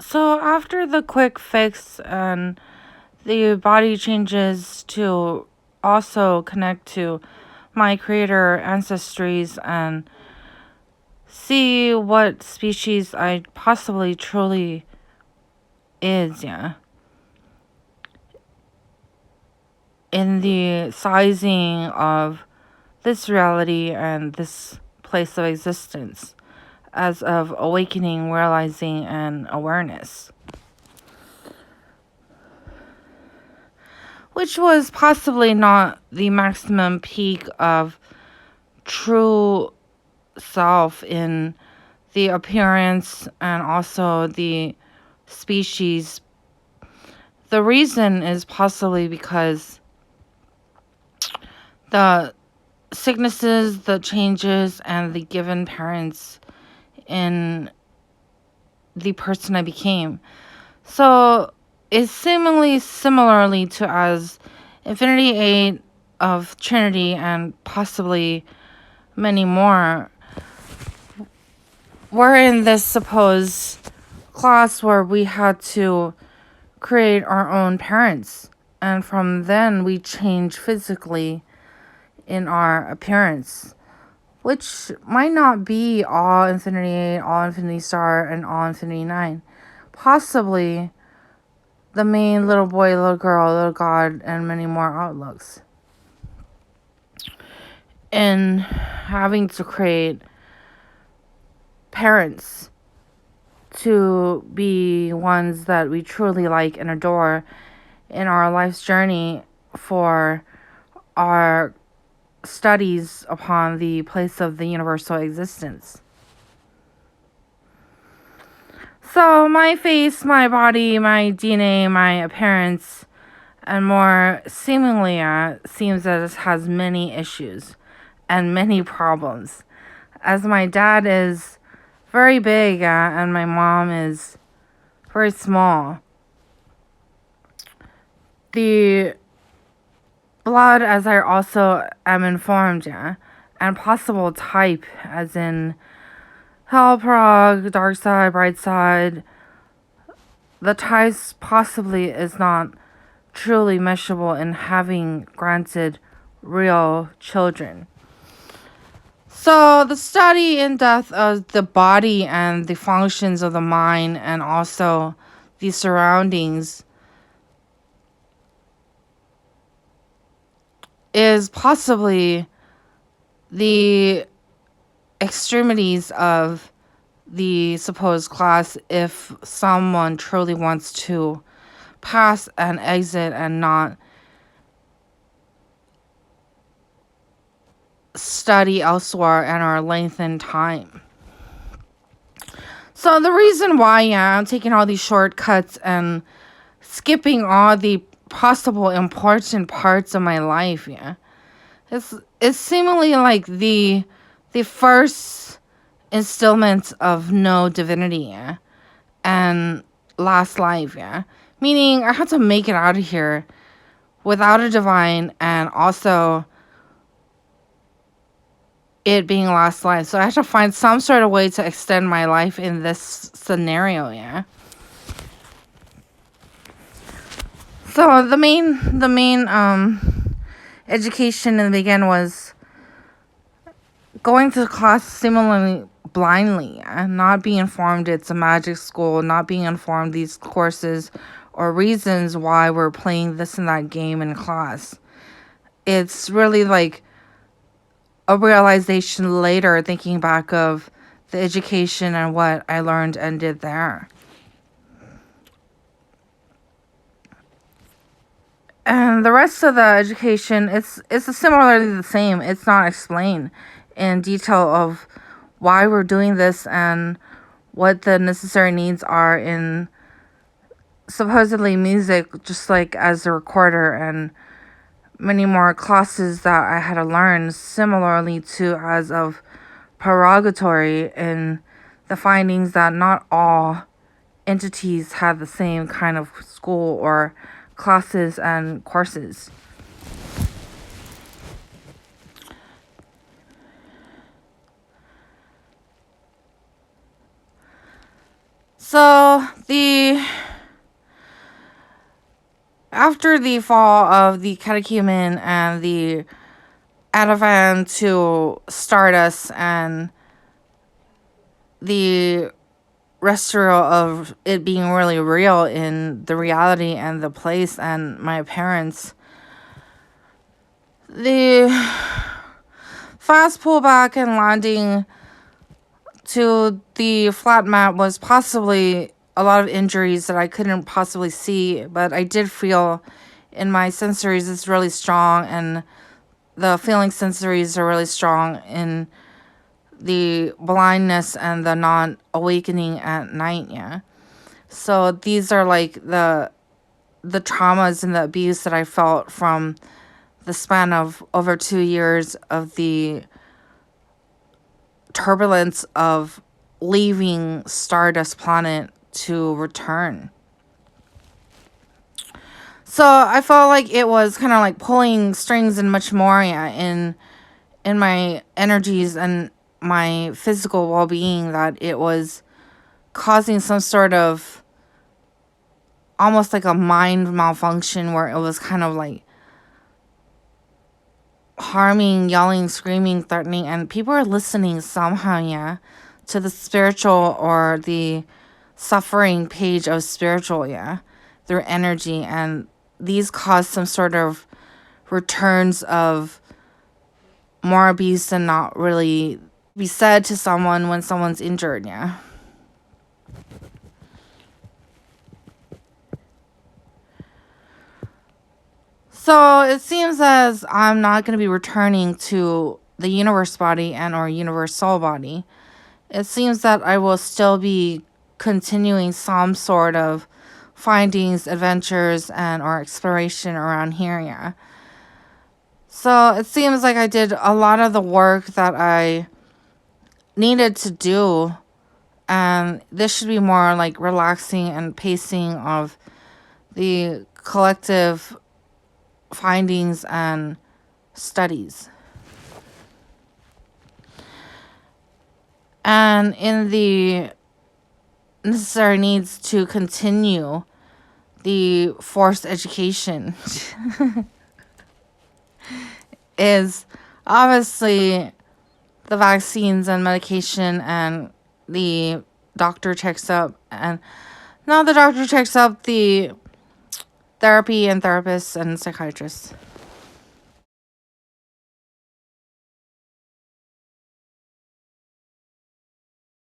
So after the quick fix and the body changes to also connect to my creator ancestries and see what species I possibly truly is, yeah. In the sizing of this reality and this place of existence as of awakening, realizing, and awareness. Which was possibly not the maximum peak of true self in the appearance and also the species. The reason is possibly because the sicknesses, the changes, and the given parents in the person I became. So it's seemingly similarly to as Infinity 8 of Trinity and possibly many more. We're in this supposed class where we had to create our own parents, and from then we change physically in our appearance, which might not be all Infinity 8, all Infinity Star, and all Infinity 9. Possibly the main little boy, little girl, little god, and many more outlooks. In having to create parents to be ones that we truly like and adore in our life's journey for our studies upon the place of the universal existence. So my face, my body, my DNA, my appearance, and more seemingly seems that it has many issues and many problems. As my dad is very big and my mom is very small. The blood, as I also am informed, and possible type, as in Hell Prog, Dark Side, Bright Side, the types possibly is not truly measurable in having granted real children. So the study in depth of the body and the functions of the mind and also the surroundings is possibly the extremities of the supposed class if someone truly wants to pass and exit and not study elsewhere and our lengthen time. So the reason why I'm taking all these shortcuts and skipping all the possible important parts of my life, it's seemingly like the first instillment of no divinity, and last life, meaning I have to make it out of here without a divine and also it being last life. So I have to find some sort of way to extend my life in this scenario, So the main education in the beginning was going to class similarly blindly, not being informed it's a magic school, not being informed these courses or reasons why we're playing this and that game in class. It's really like a realization later, thinking back of the education and what I learned and did there. And the rest of the education, it's similarly the same. It's not explained in detail of why we're doing this and what the necessary needs are in supposedly music, just like as a recorder, and many more classes that I had to learn similarly to as of purgatory in the findings that not all entities had the same kind of school or classes and courses. So after the fall of the catechumen and the Ativan to Stardust and the restoral of it being really real in the reality and the place and my parents, the fast pullback and landing to the flat mat was possibly a lot of injuries that I couldn't possibly see, but I did feel in my sensories is really strong, and the feeling sensories are really strong in the blindness and the non-awakening at night. Yeah, so these are like the traumas and the abuse that I felt from the span of over 2 years of the turbulence of leaving Stardust Planet to return. So I felt like it was kind of like pulling strings and much more, yeah, in my energies and my physical well-being, that it was causing some sort of almost like a mind malfunction where it was kind of like harming, yelling, screaming, threatening, and people are listening somehow, yeah, to the spiritual or the suffering page of spiritual, yeah, their energy, and these cause some sort of returns of more abuse than not really be said to someone when someone's injured, yeah. So it seems as I'm not going to be returning to the universe body and or universe soul body. It seems that I will still be continuing some sort of findings, adventures, and or exploration around here, yeah. So it seems like I did a lot of the work that I needed to do, and this should be more like relaxing and pacing of the collective findings and studies. And in the necessary needs to continue the forced education is obviously the vaccines and medication, and the doctor checks up, and now the doctor checks up the therapy and therapists and psychiatrists.